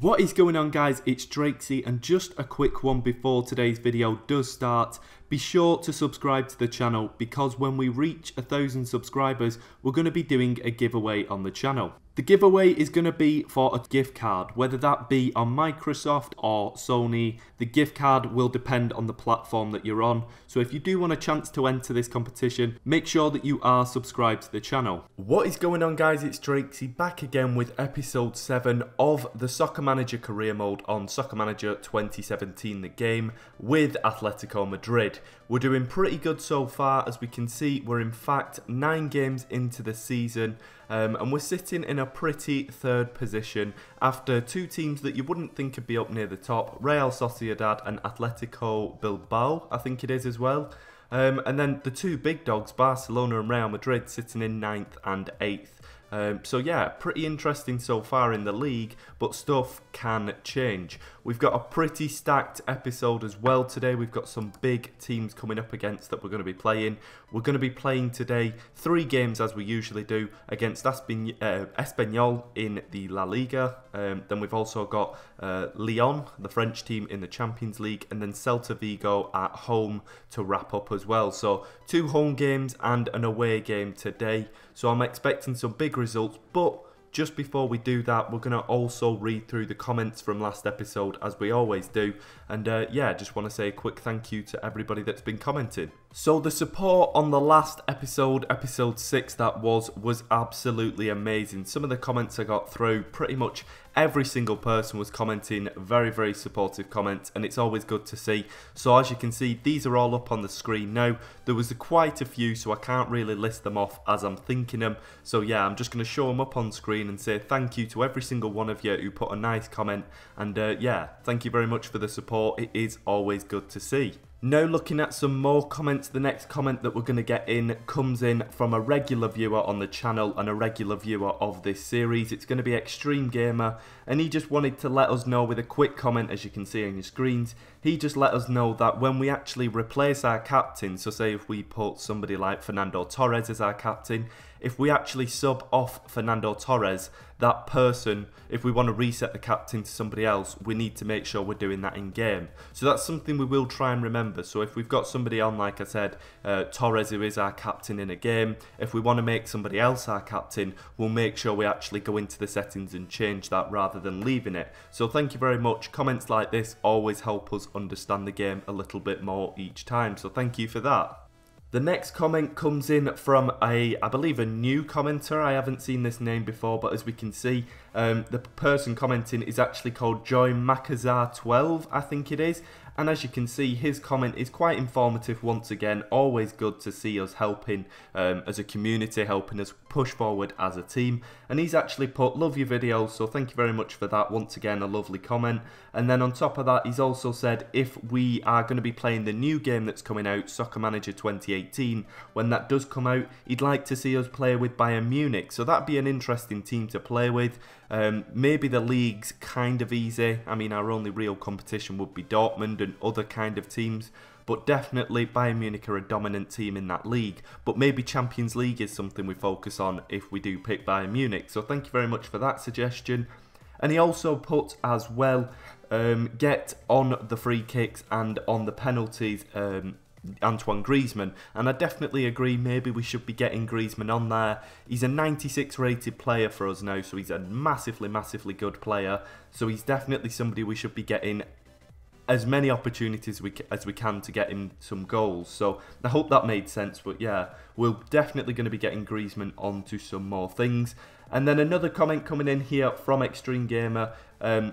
What is going on, guys? It's Drakesy, and just a quick one before today's video does start. Be sure to subscribe to the channel, because when we reach 1,000 subscribers, we're going to be doing a giveaway on the channel. The giveaway is going to be for a gift card, whether that be on Microsoft or Sony. The gift card will depend on the platform that you're on. So if you do want a chance to enter this competition, make sure that you are subscribed to the channel. What is going on, guys? It's Drakesy back again with episode 7 of the Soccer Manager career mode on Soccer Manager 2017, the game, with Atletico Madrid. We're doing pretty good so far. As we can see, we're in fact 9 games into the season. And we're sitting in a pretty third position after 2 teams that you wouldn't think would be up near the top, Real Sociedad and Atletico Bilbao, I think it is as well. And then the 2 big dogs, Barcelona and Real Madrid, sitting in 9th and 8th. So yeah, pretty interesting so far in the league, but stuff can change. We've got a pretty stacked episode as well today. We've got some big teams coming up against that we're going to be playing. We're going to be playing today 3 games as we usually do against Espanyol in the La Liga. Then we've also got Lyon, the French team, in the Champions League, and then Celta Vigo at home to wrap up as well. So 2 home games and an away game today. So I'm expecting some big results, but just before we do that, we're going to also read through the comments from last episode, as we always do. And yeah, just want to say a quick thank you to everybody that's been commenting. So the support on the last episode, episode 6 that was absolutely amazing. Some of the comments I got through, pretty much every single person was commenting very supportive comments, and it's always good to see. So as you can see, these are all up on the screen now. There was quite a few, so I can't really list them off as I'm thinking them. So yeah, I'm just going to show them up on screen and say thank you to every single one of you who put a nice comment. And yeah, thank you very much for the support. It is always good to see. Now looking at some more comments, the next comment that we're going to get in comes in from a regular viewer on the channel and a regular viewer of this series. It's going to be Extreme Gamer, and he just wanted to let us know with a quick comment, as you can see on your screens. He just let us know that when we actually replace our captain, so say if we put somebody like Fernando Torres as our captain, if we actually sub off Fernando Torres, that person, if we want to reset the captain to somebody else, we need to make sure we're doing that in game. So that's something we will try and remember. So if we've got somebody on, like I said, Torres, who is our captain in a game, if we want to make somebody else our captain, we'll make sure we actually go into the settings and change that rather than leaving it. So thank you very much. Comments like this always help us understand the game a little bit more each time. So thank you for that. The next comment comes in from I believe a new commenter. I haven't seen this name before, but as we can see, the person commenting is actually called Joy Macazar 12, I think it is. And as you can see, his comment is quite informative once again. Always good to see us helping as a community, helping us push forward as a team. And he's actually put, love your videos, so thank you very much for that. Once again, a lovely comment. And then on top of that, he's also said if we are going to be playing the new game that's coming out, Soccer Manager 2018, when that does come out, he'd like to see us play with Bayern Munich. So that'd be an interesting team to play with. Maybe the league's kind of easy. I mean, our only real competition would be Dortmund and other kind of teams, but definitely Bayern Munich are a dominant team in that league. But maybe Champions League is something we focus on if we do pick Bayern Munich. So thank you very much for that suggestion. And he also put as well, get on the free kicks and on the penalties, Antoine Griezmann, and I definitely agree. Maybe we should be getting Griezmann on there. He's a 96 rated player for us now, so he's a massively good player. So he's definitely somebody we should be getting as many opportunities as we can to get him some goals. So I hope that made sense. But yeah, we're definitely going to be getting Griezmann onto some more things. And then another comment coming in here from Extreme Gamer.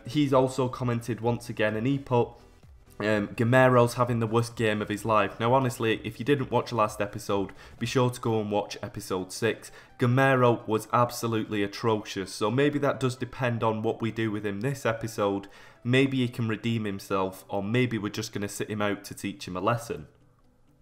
He's also commented once again, and he put, Gamero's having the worst game of his life. Now honestly, if you didn't watch the last episode, be sure to go and watch episode 6. Gamero was absolutely atrocious, so maybe that does depend on what we do with him this episode. Maybe he can redeem himself, or maybe we're just going to sit him out to teach him a lesson.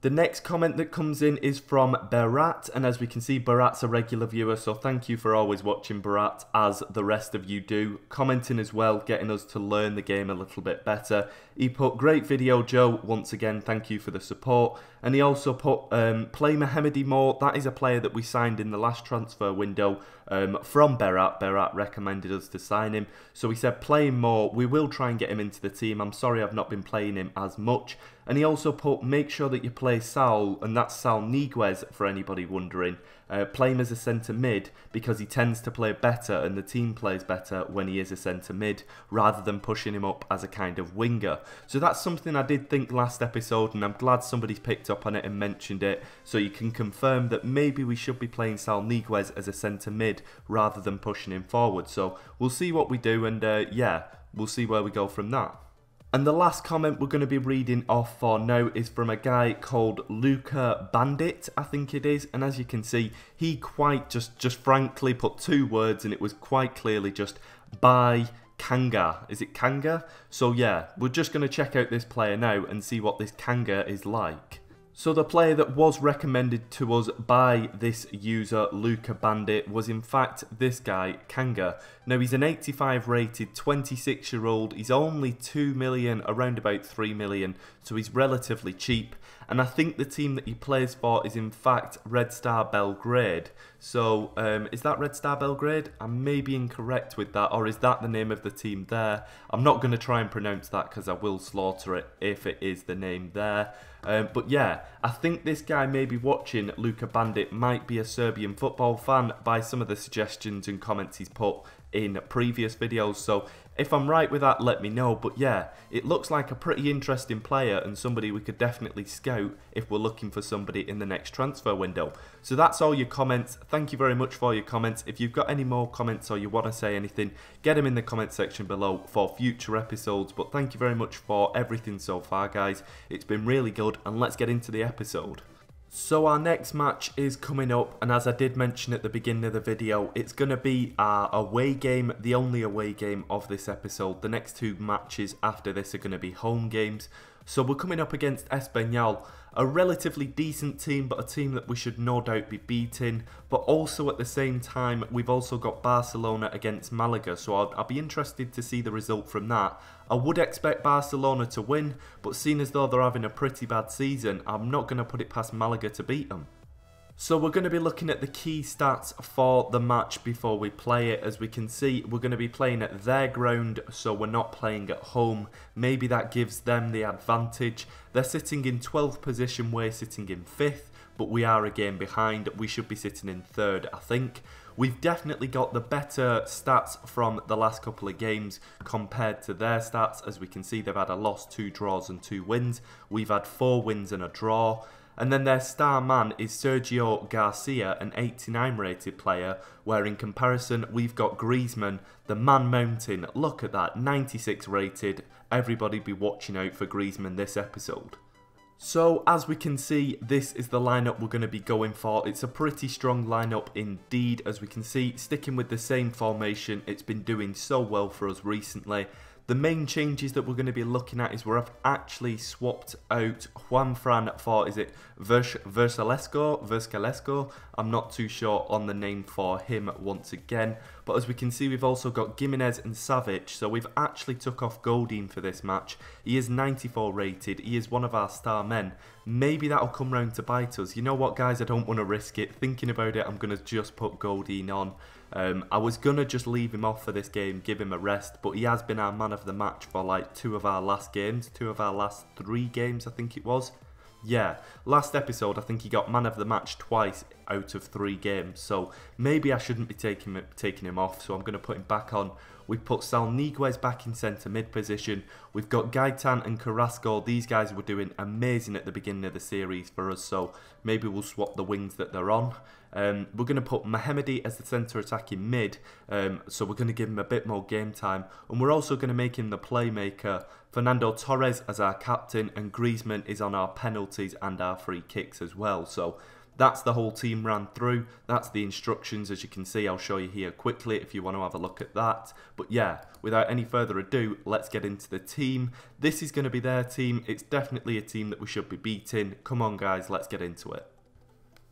The next comment that comes in is from Berat, and as we can see, Berat's a regular viewer, so thank you for always watching, Berat, as the rest of you do. Commenting as well, getting us to learn the game a little bit better. He put, great video, Joe, once again, thank you for the support. And he also put, play Mohamedi more. That is a player that we signed in the last transfer window from Berat. Berat recommended us to sign him. So he said, play him more. We will try and get him into the team. I'm sorry I've not been playing him as much. And he also put, make sure that you play Saul, and that's Saul Niguez for anybody wondering. Play him as a centre mid because he tends to play better and the team plays better when he is a centre mid rather than pushing him up as a kind of winger. So that's something I did think last episode, and I'm glad somebody's picked up on it and mentioned it, so you can confirm that maybe we should be playing Saul Niguez as a centre mid rather than pushing him forward. So we'll see what we do, and yeah, we'll see where we go from that. And the last comment we're going to be reading off for now is from a guy called Luca Bandit, I think it is. And as you can see, he quite just frankly put 2 words, and it was quite clearly just buy Kanga. Is it Kanga? So yeah, we're just going to check out this player now and see what this Kanga is like. So the player that was recommended to us by this user, Luca Bandit, was in fact this guy, Kanga. Now he's an 85 rated 26-year-old, he's only 2 million, around about 3 million, so he's relatively cheap. And I think the team that he plays for is in fact Red Star Belgrade. So is that Red Star Belgrade? I may be incorrect with that, or is that the name of the team there? I'm not going to try and pronounce that because I will slaughter it if it is the name there. But yeah, I think this guy may be watching, Luca Bandit, might be a Serbian football fan by some of the suggestions and comments he's put in previous videos. So if I'm right with that, let me know. But yeah, it looks like a pretty interesting player and somebody we could definitely scout if we're looking for somebody in the next transfer window. So that's all your comments. Thank you very much for your comments. If you've got any more comments or you want to say anything, get them in the comment section below for future episodes. But thank you very much for everything so far, guys. It's been really good, and let's get into the episode. So our next match is coming up, and as I did mention at the beginning of the video, it's going to be our away game, the only away game of this episode. The next 2 matches after this are going to be home games. So we're coming up against Espanyol, a relatively decent team, but a team that we should no doubt be beating. But also at the same time, we've also got Barcelona against Malaga, so I'll be interested to see the result from that. I would expect Barcelona to win, but seeing as though they're having a pretty bad season, I'm not going to put it past Malaga to beat them. So we're going to be looking at the key stats for the match before we play it. As we can see, we're going to be playing at their ground, so we're not playing at home. Maybe that gives them the advantage. They're sitting in 12th position, we're sitting in 5th, but we are a game behind. We should be sitting in 3rd, I think. We've definitely got the better stats from the last couple of games compared to their stats. As we can see, they've had a loss, 2 draws and 2 wins. We've had 4 wins and a draw. And then their star man is Sergio Garcia, an 89 rated player, where in comparison we've got Griezmann, the man mountain. Look at that, 96 rated. Everybody be watching out for Griezmann this episode. So as we can see, this is the lineup we're going to be going for. It's a pretty strong lineup indeed. As we can see, sticking with the same formation, it's been doing so well for us recently. The main changes that we're going to be looking at is we've actually swapped out Juanfran for, is it Versalesco? I'm not too sure on the name for him once again. But as we can see, we've also got Gimenez and Savic. So we've actually took off Godin for this match. He is 94 rated. He is one of our star men. Maybe that'll come round to bite us. You know what, guys? I don't want to risk it. Thinking about it, I'm going to just put Godin on. I was going to just leave him off for this game, give him a rest, but he has been our man of the match for like 2 of our last games, 2 of our last 3 games I think it was. Yeah, last episode I think he got man of the match twice out of 3 games, so maybe I shouldn't be taking him off, so I'm going to put him back on. We've put Saul Niguez back in centre mid position. We've got Gaitan and Carrasco. These guys were doing amazing at the beginning of the series for us, so maybe we'll swap the wings that they're on. We're going to put Mohamedi as the centre attacking mid, so we're going to give him a bit more game time. And we're also going to make him the playmaker. Fernando Torres as our captain, and Griezmann is on our penalties and our free kicks as well. So That's the whole team ran through. That's the instructions, as you can see. I'll show you here quickly if you want to have a look at that. But yeah, without any further ado, let's get into the team. This is going to be their team. It's definitely a team that we should be beating. Come on, guys, let's get into it.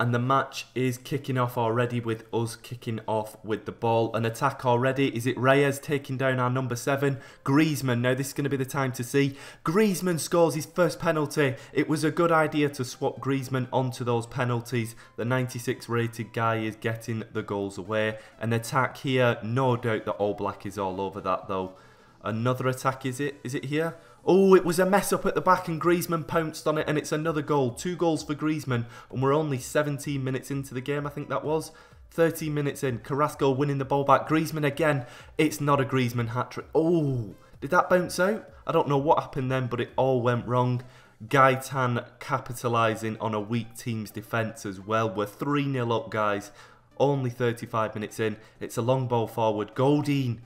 And the match is kicking off already with us kicking off with the ball. An attack already. Is it Reyes taking down our number 7? Griezmann. Now this is going to be the time to see. Griezmann scores his first penalty. It was a good idea to swap Griezmann onto those penalties. The 96 rated guy is getting the goals away. An attack here. No doubt that All Black is all over that though. Another attack, is it? Is it here? Oh, it was a mess up at the back and Griezmann pounced on it and it's another goal. 2 goals for Griezmann and we're only 17 minutes into the game, I think that was. 13 minutes in, Carrasco winning the ball back. Griezmann again. It's not a Griezmann hat-trick. Oh, did that bounce out? I don't know what happened then, but it all went wrong. Gaetan capitalising on a weak team's defence as well. We're 3-0 up, guys. Only 35 minutes in. It's a long ball forward. Godin.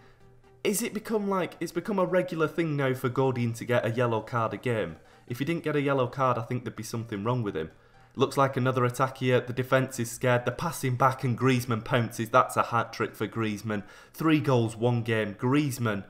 It's become a regular thing now for Godin to get a yellow card a game. If he didn't get a yellow card, I think there'd be something wrong with him. Looks like another attack here. The defence is scared. They're passing back and Griezmann pounces. That's a hat-trick for Griezmann. 3 goals, 1 game. Griezmann,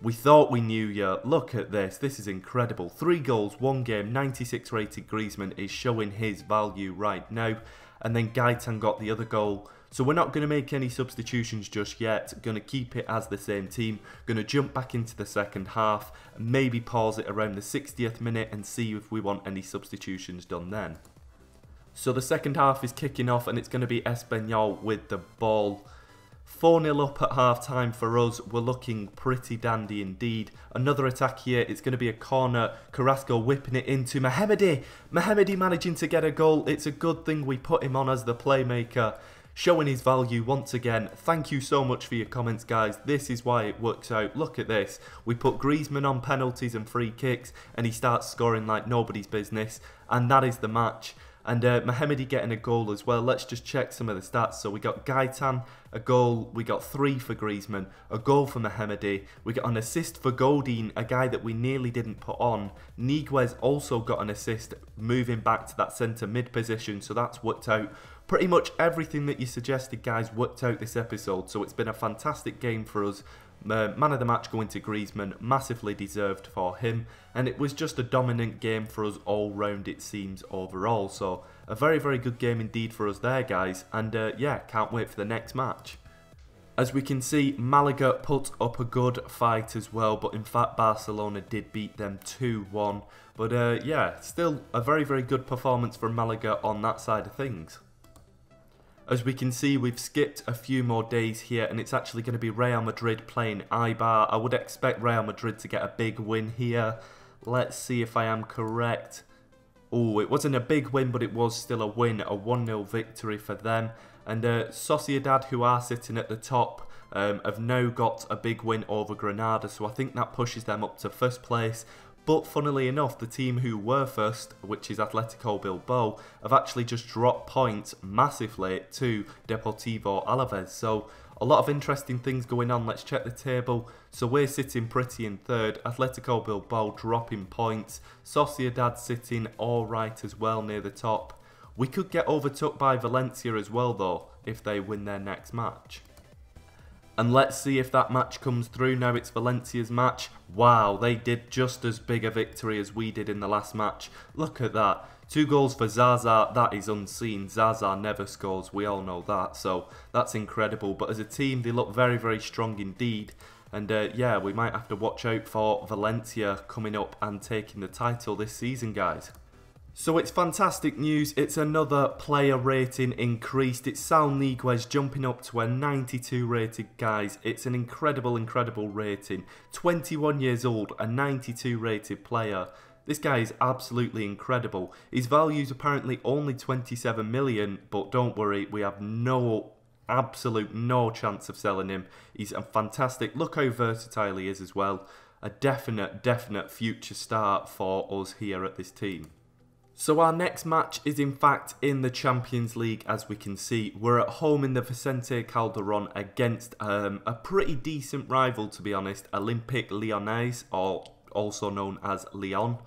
we thought we knew you. Look at this. This is incredible. 3 goals, 1 game. 96 rated Griezmann is showing his value right now. And then Gaetan got the other goal. So we're not going to make any substitutions just yet. Going to keep it as the same team. Going to jump back into the second half. And maybe pause it around the 60th minute and see if we want any substitutions done then. So the second half is kicking off and it's going to be Espanyol with the ball. 4-0 up at half time for us. We're looking pretty dandy indeed. Another attack here. It's going to be a corner. Carrasco whipping it into Mehmedi. Mehmedi managing to get a goal. It's a good thing we put him on as the playmaker. Showing his value once again. Thank you so much for your comments, guys. This is why it works out. Look at this. We put Griezmann on penalties and free kicks and he starts scoring like nobody's business. And that is the match. And Mehmedi getting a goal as well. Let's just check some of the stats. So we got Gaetan, a goal. We got 3 for Griezmann, a goal for Mehmedi. We got an assist for Godin, a guy that we nearly didn't put on. Niguez also got an assist, moving back to that centre mid position. So that's worked out. Pretty much everything that you suggested, guys, worked out this episode. So it's been a fantastic game for us. Man of the match going to Griezmann, massively deserved for him, and it was just a dominant game for us all round, it seems, overall. So a very, very good game indeed for us there, guys, and yeah, can't wait for the next match. As we can see, Malaga put up a good fight as well, but in fact Barcelona did beat them 2-1. But yeah, still a very, very good performance from Malaga on that side of things. As we can see, we've skipped a few more days here and it's actually going to be Real Madrid playing Eibar. I would expect Real Madrid to get a big win here. Let's see if I am correct. Oh, it wasn't a big win, but it was still a win, a 1-0 victory for them. And Sociedad, who are sitting at the top, have now got a big win over Granada, so I think that pushes them up to first place. But funnily enough, the team who were first, which is Atletico Bilbao, have actually just dropped points massively to Deportivo Alaves. So a lot of interesting things going on. Let's check the table. So we're sitting pretty in third. Atletico Bilbao dropping points. Sociedad sitting alright as well near the top. We could get overtook by Valencia as well though, if they win their next match. And let's see if that match comes through. Now it's Valencia's match. Wow, they did just as big a victory as we did in the last match. Look at that. 2 goals for Zaza. That is unseen. Zaza never scores. We all know that. So that's incredible. But as a team, they look very, very strong indeed. And yeah, we might have to watch out for Valencia coming up and taking the title this season, guys. So it's fantastic news. It's another player rating increased. It's Sal Niguez jumping up to a 92 rated, guys. It's an incredible, incredible rating. 21 years old, a 92 rated player. This guy is absolutely incredible. His value is apparently only 27 million, but don't worry, we have absolute no chance of selling him. He's a fantastic. Look how versatile he is as well. A definite future star for us here at this team. So our next match is in fact in the Champions League, as we can see. We're at home in the Vicente Calderon against a pretty decent rival, to be honest, Olympique Lyonnais, or also known as Lyon.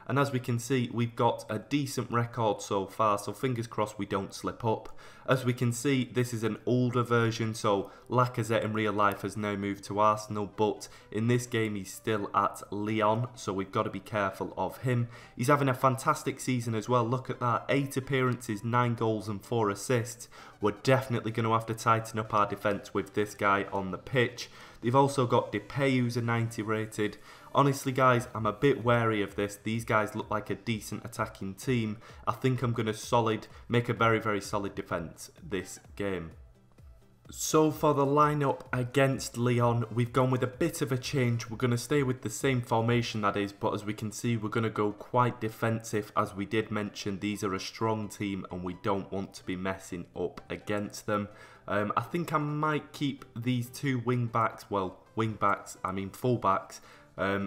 and as we can see, we've got a decent record so far, so fingers crossed we don't slip up. As we can see, this is an older version, so Lacazette in real life has now moved to Arsenal, but in this game he's still at Lyon, so we've got to be careful of him. He's having a fantastic season as well. Look at that, 8 appearances, 9 goals and 4 assists. We're definitely going to have to tighten up our defence with this guy on the pitch. They've also got Depay, who's a 90 rated. Honestly guys, I'm a bit wary of this. These guys look like a decent attacking team. I think I'm going to make a very, very solid defence this game. So for the lineup against Lyon, we've gone with a bit of a change. We're going to stay with the same formation, that is, but as we can see, we're going to go quite defensive. As we did mention, these are a strong team and we don't want to be messing up against them. I think I might keep these two fullbacks,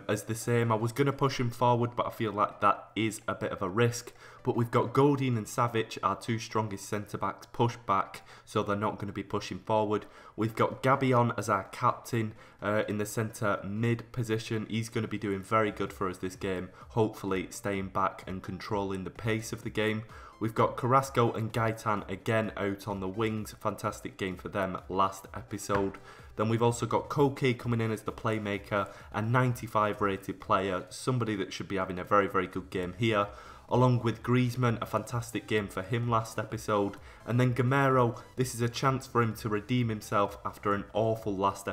as the same. I was going to push him forward, but I feel like that is a bit of a risk. But we've got Godin and Savic, our two strongest centre-backs, pushed back, so they're not going to be pushing forward. We've got Gabion as our captain in the centre mid position. He's going to be doing very good for us this game, hopefully staying back and controlling the pace of the game. We've got Carrasco and Gaetan again out on the wings. Fantastic game for them last episode. Then we've also got Koke coming in as the playmaker, a 95 rated player, somebody that should be having a very, very good game here. Along with Griezmann, a fantastic game for him last episode. And then Gamero, this is a chance for him to redeem himself after an awful last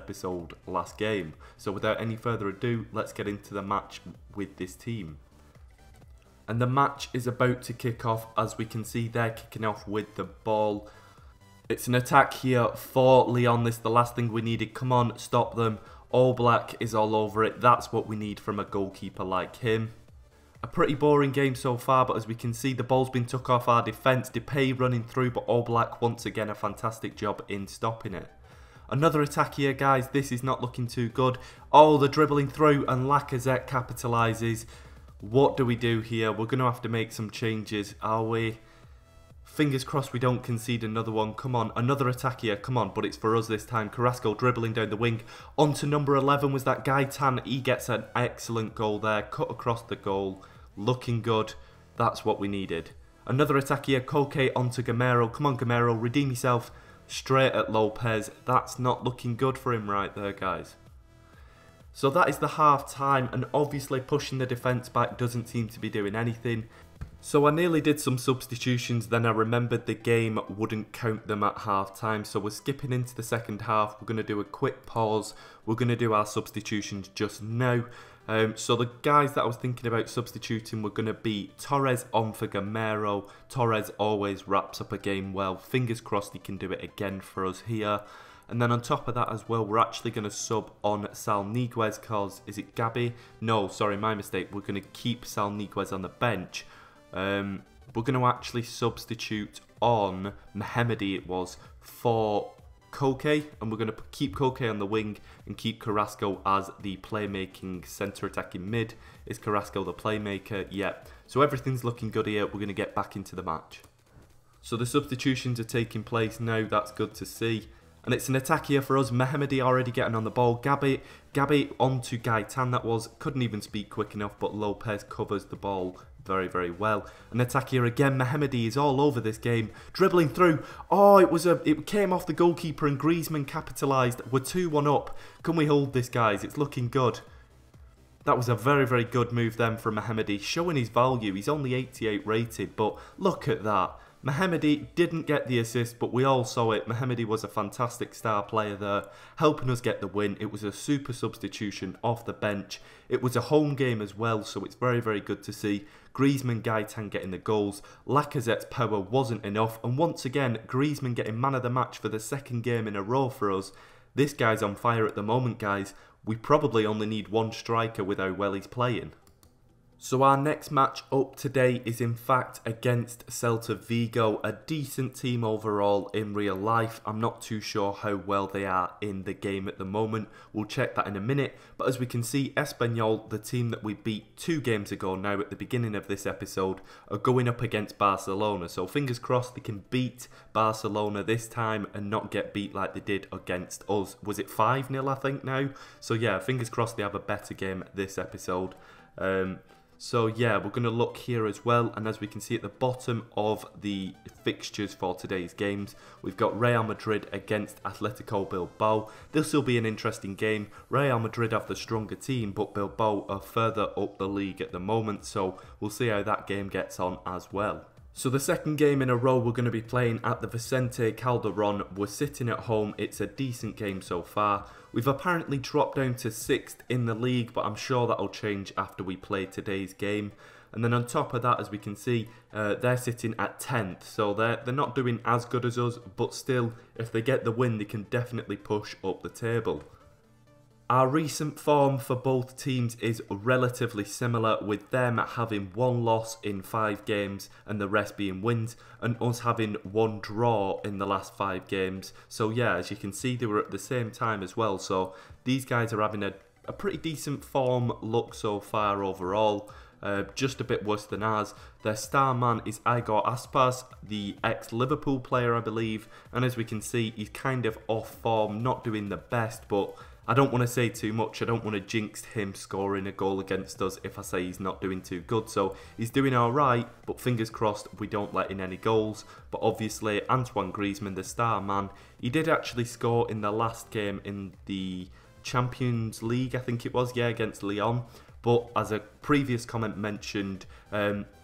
game. So without any further ado, let's get into the match with this team. And the match is about to kick off. As we can see, they're kicking off with the ball. It's an attack here for Lyon. This is the last thing we needed. Come on, stop them. All Black is all over it. That's what we need from a goalkeeper like him. A pretty boring game so far, but as we can see, the ball's been took off our defence. Depay running through, but All Black once again a fantastic job in stopping it. Another attack here, guys. This is not looking too good. Oh, the dribbling through, and Lacazette capitalises. What do we do here? We're going to have to make some changes, are we? Fingers crossed we don't concede another one. Come on, another attack here. Come on, but it's for us this time. Carrasco dribbling down the wing. On to number 11 was that Gaetan. He gets an excellent goal there. Cut across the goal. Looking good. That's what we needed. Another attack here. Koke onto Gamero. Come on, Gamero. Redeem yourself. Straight at Lopez. That's not looking good for him right there, guys. So that is the half time, and obviously pushing the defence back doesn't seem to be doing anything. So I nearly did some substitutions, then I remembered the game wouldn't count them at half time. So we're skipping into the second half. We're going to do a quick pause. We're going to do our substitutions just now. So the guys that I was thinking about substituting were going to be Torres on for Gamero. Torres always wraps up a game well. Fingers crossed he can do it again for us here. And then on top of that as well, we're actually going to sub on Sal Niguez because, is it Gabi? No, sorry, my mistake. We're going to keep Sal Niguez on the bench. We're going to actually substitute on Mehmedi, it was, for Koke. And we're going to keep Koke on the wing and keep Carrasco as the playmaking centre attacking mid. Is Carrasco the playmaker? Yeah. So everything's looking good here. We're going to get back into the match. So the substitutions are taking place now. That's good to see. And it's an attack here for us. Mehmedi already getting on the ball. Gabi onto Gaetan. That was, couldn't even speak quick enough, but Lopez covers the ball very, very well. An attack here again. Mehmedi is all over this game. Dribbling through. Oh, it came off the goalkeeper and Griezmann capitalised. We're 2-1 up. Can we hold this, guys? It's looking good. That was a very, very good move then from Mehmedi. Showing his value. He's only 88 rated, but look at that. Mehmedi didn't get the assist, but we all saw it. Mehmedi was a fantastic star player there, helping us get the win. It was a super substitution off the bench. It was a home game as well, so it's very, very good to see. Griezmann, Gaetan getting the goals. Lacazette's power wasn't enough, and once again, Griezmann getting man of the match for the second game in a row for us. This guy's on fire at the moment, guys. We probably only need one striker with how well he's playing. So our next match up today is in fact against Celta Vigo, a decent team overall in real life. I'm not too sure how well they are in the game at the moment. We'll check that in a minute. But as we can see, Espanyol, the team that we beat 2 games ago now at the beginning of this episode, are going up against Barcelona. So fingers crossed they can beat Barcelona this time and not get beat like they did against us. Was it 5-0 I think now? So yeah, fingers crossed they have a better game this episode. So yeah, we're going to look here as well, and as we can see at the bottom of the fixtures for today's games, we've got Real Madrid against Atletico Bilbao. This will be an interesting game. Real Madrid have the stronger team, but Bilbao are further up the league at the moment, so we'll see how that game gets on as well. So the second game in a row we're going to be playing at the Vicente Calderon. We're sitting at home. It's a decent game so far. We've apparently dropped down to 6th in the league, but I'm sure that'll change after we play today's game. And then on top of that, as we can see, they're sitting at 10th. So they're not doing as good as us, but still, if they get the win, they can definitely push up the table. Our recent form for both teams is relatively similar, with them having 1 loss in 5 games and the rest being wins, and us having 1 draw in the last 5 games. So yeah, as you can see, they were at the same time as well. So these guys are having a pretty decent form look so far overall. Just a bit worse than ours. Their star man is Igor Aspas, the ex-Liverpool player, I believe. And as we can see, he's kind of off form, not doing the best, but I don't want to say too much. I don't want to jinx him scoring a goal against us if I say he's not doing too good. So he's doing alright, but fingers crossed we don't let in any goals. But obviously Antoine Griezmann, the star man, he did actually score in the last game in the Champions League, I think it was, yeah, against Lyon. But as a previous comment mentioned,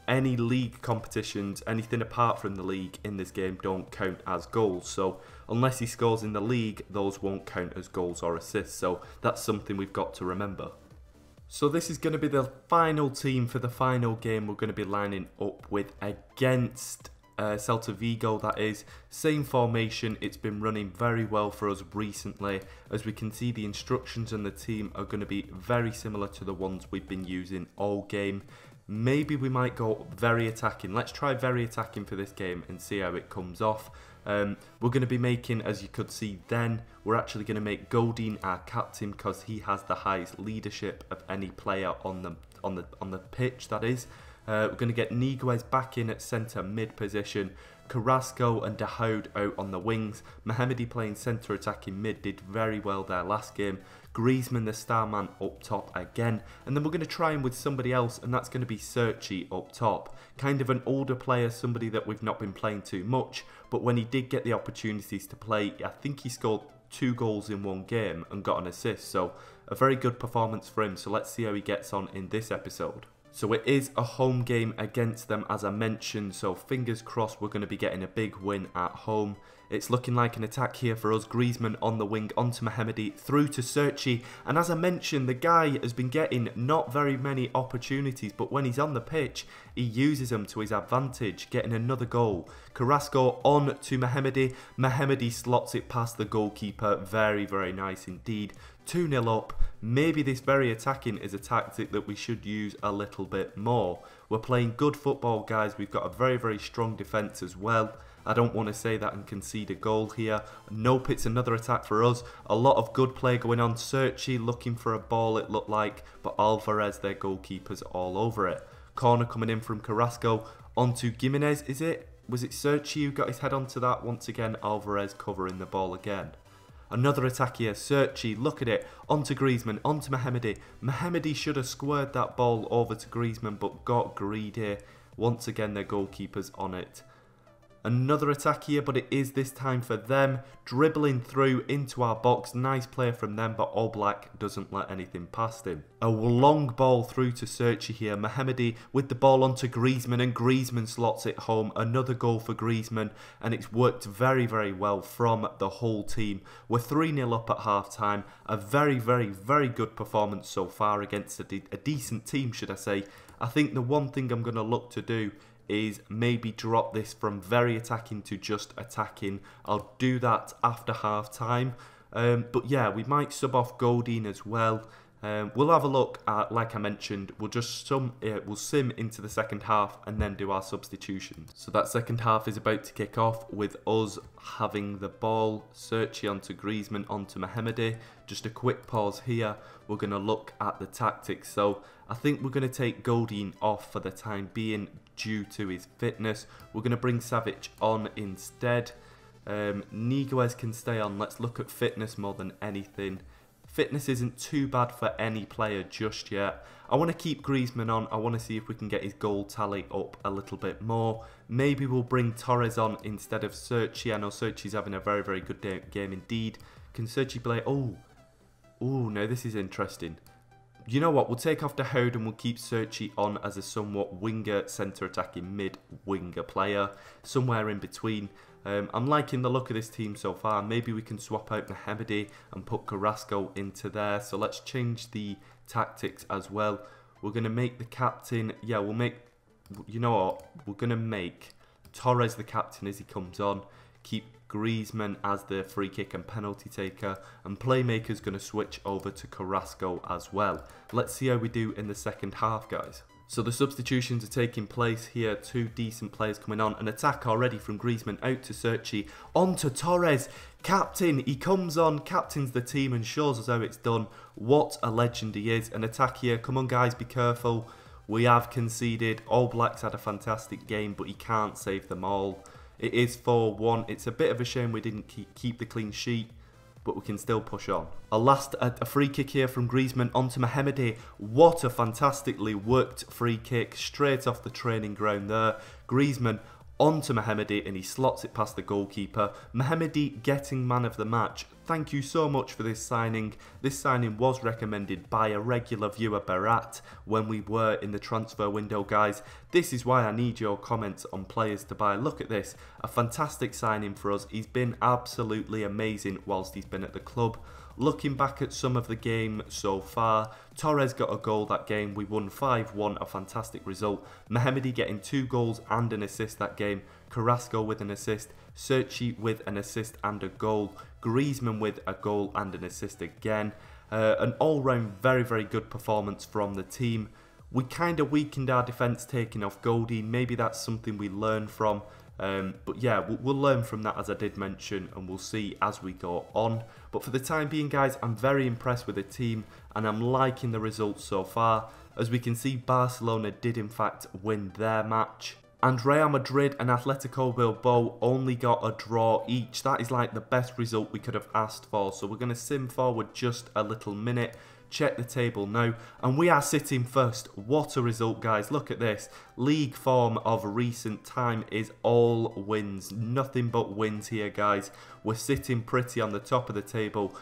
any league competitions, anything apart from the league in this game don't count as goals. So unless he scores in the league, those won't count as goals or assists. So that's something we've got to remember. So this is going to be the final team for the final game we're going to be lining up with against Celta Vigo, that is. Same formation. It's been running very well for us recently. As we can see, the instructions on the team are going to be very similar to the ones we've been using all game. Maybe we might go very attacking. Let's try very attacking for this game and see how it comes off. We're going to be making, as you could see then, we're actually going to make Godin our captain because he has the highest leadership of any player on the pitch, that is. We're going to get Niguez back in at centre mid position. Carrasco and Dahoud out on the wings. Mohamedi playing centre attacking mid, did very well there last game. Griezmann, the star man, up top again. And then we're going to try him with somebody else, and that's going to be Serchi up top. Kind of an older player, somebody that we've not been playing too much. But when he did get the opportunities to play, I think he scored 2 goals in 1 game and got an assist. So a very good performance for him. So let's see how he gets on in this episode. So it is a home game against them, as I mentioned, so fingers crossed we're going to be getting a big win at home. It's looking like an attack here for us. Griezmann on the wing, onto Mohamedi, through to Serchi. And as I mentioned, the guy has been getting not very many opportunities, but when he's on the pitch, he uses them to his advantage, getting another goal. Carrasco on to Mohamedi. Mohamedi slots it past the goalkeeper. Very, very nice indeed. 2-0 up. Maybe this very attacking is a tactic that we should use a little bit more. We're playing good football, guys. We've got a very, very strong defence as well. I don't want to say that and concede a goal here. Nope, it's another attack for us. A lot of good play going on. Serchi looking for a ball, it looked like, but Alvarez, their goalkeeper's all over it. Corner coming in from Carrasco onto Gimenez, is it? Was it Serchi who got his head onto that? Once again, Alvarez covering the ball again. Another attack here, Serchi, look at it, onto Griezmann, onto Mohamedi. Mohamedi should have squared that ball over to Griezmann, but got greedy. Once again, their goalkeeper's on it. Another attack here, but it is this time for them. Dribbling through into our box. Nice play from them, but Oblak doesn't let anything past him. A long ball through to Serchi here. Mohamedi with the ball onto Griezmann, and Griezmann slots it home. Another goal for Griezmann, and it's worked very, very well from the whole team. We're 3-0 up at half-time. A very, very, very good performance so far against a decent team, should I say. I think the one thing I'm going to look to do is maybe drop this from very attacking to just attacking. I'll do that after half time. But yeah, we might sub off Godin as well. We'll have a look at, like I mentioned, we'll sim into the second half and then do our substitutions. So that second half is about to kick off with us having the ball. Serchi onto Griezmann, onto Mohamedi. Just a quick pause here. We're going to look at the tactics. So I think we're going to take Godin off for the time being due to his fitness. We're going to bring Savic on instead. Niguez can stay on. Let's look at fitness more than anything. Fitness isn't too bad for any player just yet. I want to keep Griezmann on. I want to see if we can get his goal tally up a little bit more. Maybe we'll bring Torres on instead of Serchi. I know Serchi's having a very, very good game indeed. Can Serchi play? Oh, no, this is interesting. You know what? We'll take off De Houd and we'll keep Serchi on as a somewhat winger, centre attacking mid-winger player. Somewhere in between. I'm liking the look of this team so far. Maybe we can swap out Mohamed and put Carrasco into there. So let's change the tactics as well. We're going to make the captain. Yeah, we'll make... You know what? We're going to make Torres the captain as he comes on. Keep Griezmann as the free kick and penalty taker. And Playmaker's going to switch over to Carrasco as well. Let's see how we do in the second half, guys. So the substitutions are taking place here. 2 decent players coming on. An attack already from Griezmann out to Serchi. On to Torres. Captain. He comes on, captains the team and shows us how it's done. What a legend he is. An attack here. Come on, guys. Be careful. We have conceded. All Blacks had a fantastic game, but he can't save them all. It is 4-1. It's a bit of a shame we didn't keep the clean sheet, but we can still push on. A free kick here from Griezmann onto Mohamed. What a fantastically worked free kick straight off the training ground there. Griezmann onto Mohamed and he slots it past the goalkeeper. Mohamed getting man of the match. Thank you so much for this signing. This signing was recommended by a regular viewer, Barat, when we were in the transfer window, guys. This is why I need your comments on players to buy. Look at this. A fantastic signing for us. He's been absolutely amazing whilst he's been at the club. Looking back at some of the game so far, Torres got a goal that game. We won 5-1, a fantastic result. Mohamed getting 2 goals and an assist that game. Carrasco with an assist. Serchi with an assist and a goal. Griezmann with a goal and an assist again. An all-round very, very good performance from the team. We kind of weakened our defence taking off Goldie. Maybe that's something we learn from. But yeah, we'll learn from that, as I did mention, and we'll see as we go on. But for the time being, guys, I'm very impressed with the team and I'm liking the results so far. As we can see, Barcelona did in fact win their match. And Real Madrid and Atletico Bilbao only got a draw each. That is like the best result we could have asked for. So we're going to sim forward just a little minute. Check the table now, and we are sitting first. What a result, guys. Look at this. League form of recent time is all wins. Nothing but wins here, guys. We're sitting pretty on the top of the table.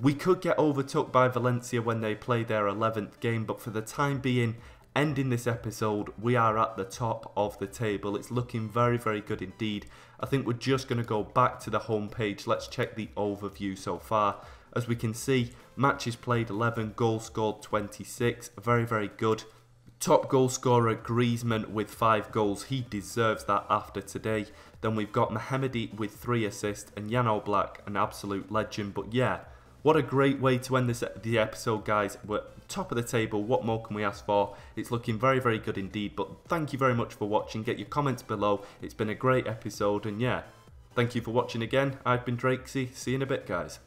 We could get overtook by Valencia when they play their 11th game, but for the time being, ending this episode, we are at the top of the table. It's looking very, very good indeed. I think we're just going to go back to the home page. Let's check the overview so far. As we can see, matches played 11, goals scored 26. Very, very good. Top goal scorer Griezmann with 5 goals. He deserves that after today. Then we've got Mohamed with 3 assists and Jan Oblak, an absolute legend. But yeah, what a great way to end the episode, guys. We're top of the table. What more can we ask for? It's looking very, very good indeed. But thank you very much for watching. Get your comments below. It's been a great episode. And yeah, thank you for watching again. I've been Drakesy. See you in a bit, guys.